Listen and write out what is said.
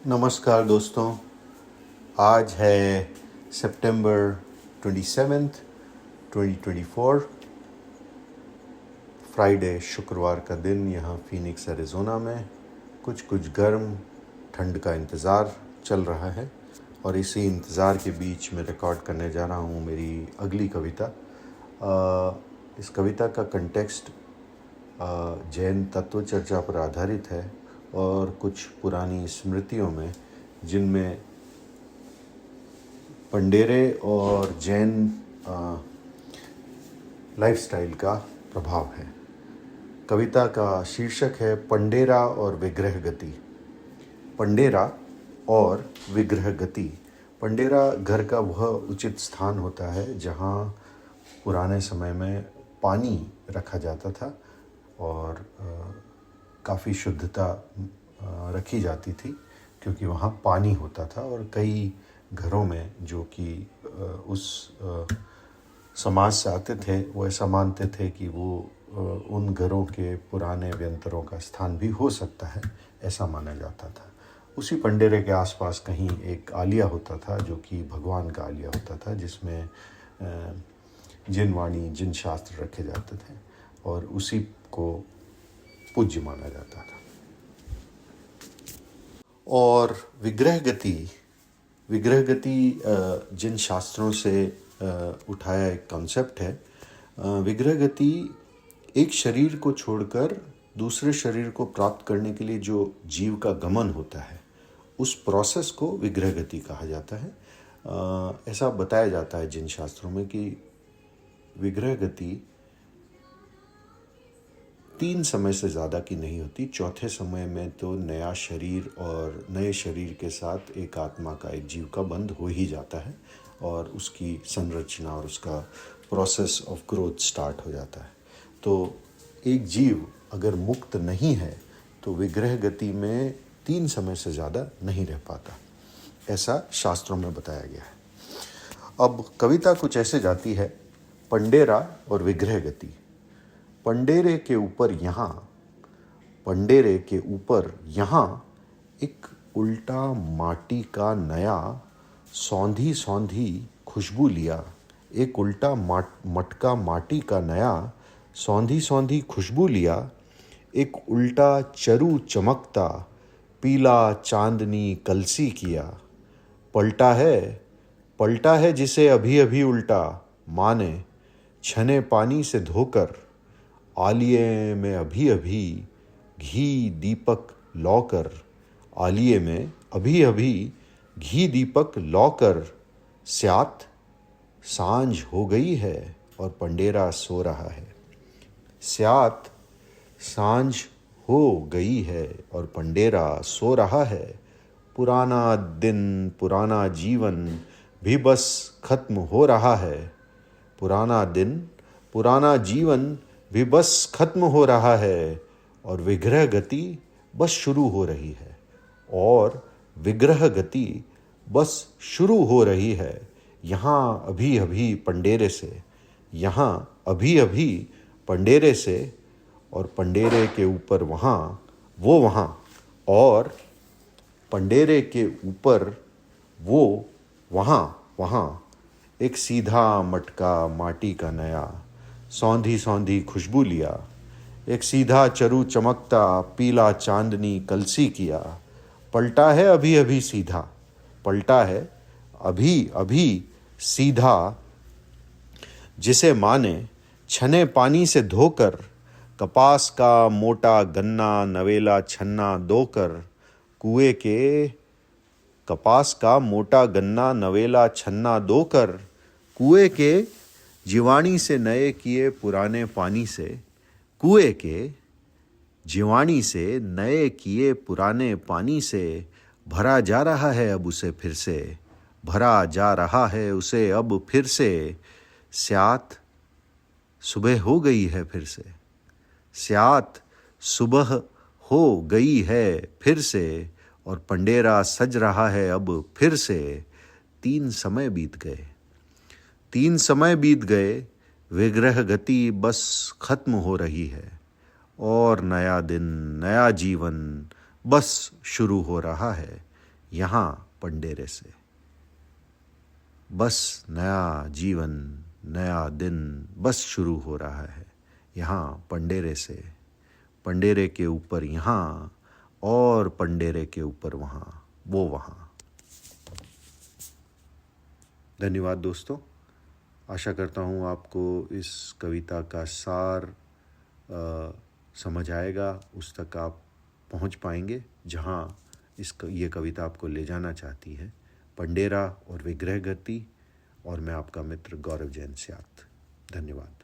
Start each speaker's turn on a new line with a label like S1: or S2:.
S1: नमस्कार दोस्तों। आज है सितंबर 27, 2024, फ्राइडे, शुक्रवार का दिन। यहाँ फीनिक्स एरिज़ोना में कुछ गर्म ठंड का इंतज़ार चल रहा है और इसी इंतज़ार के बीच मैं रिकॉर्ड करने जा रहा हूँ मेरी अगली कविता। इस कविता का कंटेक्स्ट जैन तत्व चर्चा पर आधारित है और कुछ पुरानी स्मृतियों में, जिनमें पंडेरे और जैन लाइफस्टाइल का प्रभाव है। कविता का शीर्षक है पंडेरा और विग्रह गति। पंडेरा और विग्रह गति। पंडेरा घर का वह उचित स्थान होता है जहाँ पुराने समय में पानी रखा जाता था और काफ़ी शुद्धता रखी जाती थी, क्योंकि वहाँ पानी होता था। और कई घरों में जो कि उस समाज से आते थे, वो ऐसा मानते थे कि वो उन घरों के पुराने व्यंतरों का स्थान भी हो सकता है, ऐसा माना जाता था। उसी पंडेरे के आसपास कहीं एक आलिया होता था, जो कि भगवान का आलिया होता था, जिसमें जिन वाणी, जिन शास्त्र रखे जाते थे और उसी को पूज्य माना जाता था। और विग्रह गति जिन शास्त्रों से उठाया एक कॉन्सेप्ट है। विग्रह गति एक शरीर को छोड़कर दूसरे शरीर को प्राप्त करने के लिए जो जीव का गमन होता है, उस प्रोसेस को विग्रह गति कहा जाता है। ऐसा बताया जाता है जिन शास्त्रों में कि विग्रह गति 3 समय से ज़्यादा की नहीं होती। चौथे समय में तो नया शरीर और नए शरीर के साथ एक आत्मा का, एक जीव का बंध हो ही जाता है और उसकी संरचना और उसका प्रोसेस ऑफ ग्रोथ स्टार्ट हो जाता है। तो एक जीव अगर मुक्त नहीं है तो विग्रह गति में 3 समय से ज़्यादा नहीं रह पाता, ऐसा शास्त्रों में बताया गया है। अब कविता कुछ ऐसे जाती है। पंडेरा और विग्रह गति। पंडेरे के ऊपर यहाँ एक उल्टा माटी का नया सौंधी सौंधी खुशबू लिया। एक उल्टा मटका माटी का नया सौंधी सौंधी खुशबू लिया। एक उल्टा चरू चमकता पीला चांदनी कलसी किया। पलटा है जिसे अभी अभी उल्टा माँ ने छने पानी से धोकर। आलिये में अभी अभी घी दीपक लौकर। आलिये में अभी अभी घी दीपक लौकर। स्यात सांझ हो गई है और पंडेरा सो रहा है। स्यात सांझ हो गई है और पंडेरा सो रहा है। पुराना दिन, पुराना जीवन भी बस खत्म हो रहा है। पुराना दिन, पुराना जीवन भी बस खत्म हो रहा है और विग्रह गति बस शुरू हो रही है। और विग्रह गति बस शुरू हो रही है। यहाँ अभी अभी पंडेरे से, यहाँ अभी अभी पंडेरे से, और पंडेरे के ऊपर वहाँ, वो वहाँ, और पंडेरे के ऊपर वो वहाँ वहाँ एक सीधा मटका माटी का नया सौंधी सौंधी खुशबू लिया। एक सीधा चरू चमकता पीला चांदनी कलसी किया। पलटा है अभी अभी सीधा, पलटा है अभी अभी सीधा, जिसे माँ ने छने पानी से धोकर। कपास का मोटा गन्ना नवेला छन्ना दोकर। कुएं के कपास का मोटा गन्ना नवेला छन्ना दोकर। कुएं के जीवाणी से नए किए पुराने पानी से। कुएं के जीवाणी से नए किए पुराने पानी से भरा जा रहा है अब उसे फिर से। भरा जा रहा है उसे अब फिर से। स्यात सुबह हो गई है फिर से। स्यात सुबह हो गई है फिर से और पंडेरा सज रहा है अब फिर से। 3 समय बीत गए, 3 समय बीत गए। विग्रह गति बस खत्म हो रही है और नया दिन, नया जीवन बस शुरू हो रहा है। यहाँ पंडेरे से। बस नया जीवन, नया दिन बस शुरू हो रहा है यहाँ पंडेरे से। पंडेरे के ऊपर यहाँ और पंडेरे के ऊपर वहाँ, वो वहाँ। धन्यवाद दोस्तों। आशा करता हूँ आपको इस कविता का सार समझ आएगा, उस तक आप पहुँच पाएंगे जहाँ ये कविता आपको ले जाना चाहती है। पंडेरा और विग्रह गति, और मैं आपका मित्र गौरव जैन स्यात। धन्यवाद।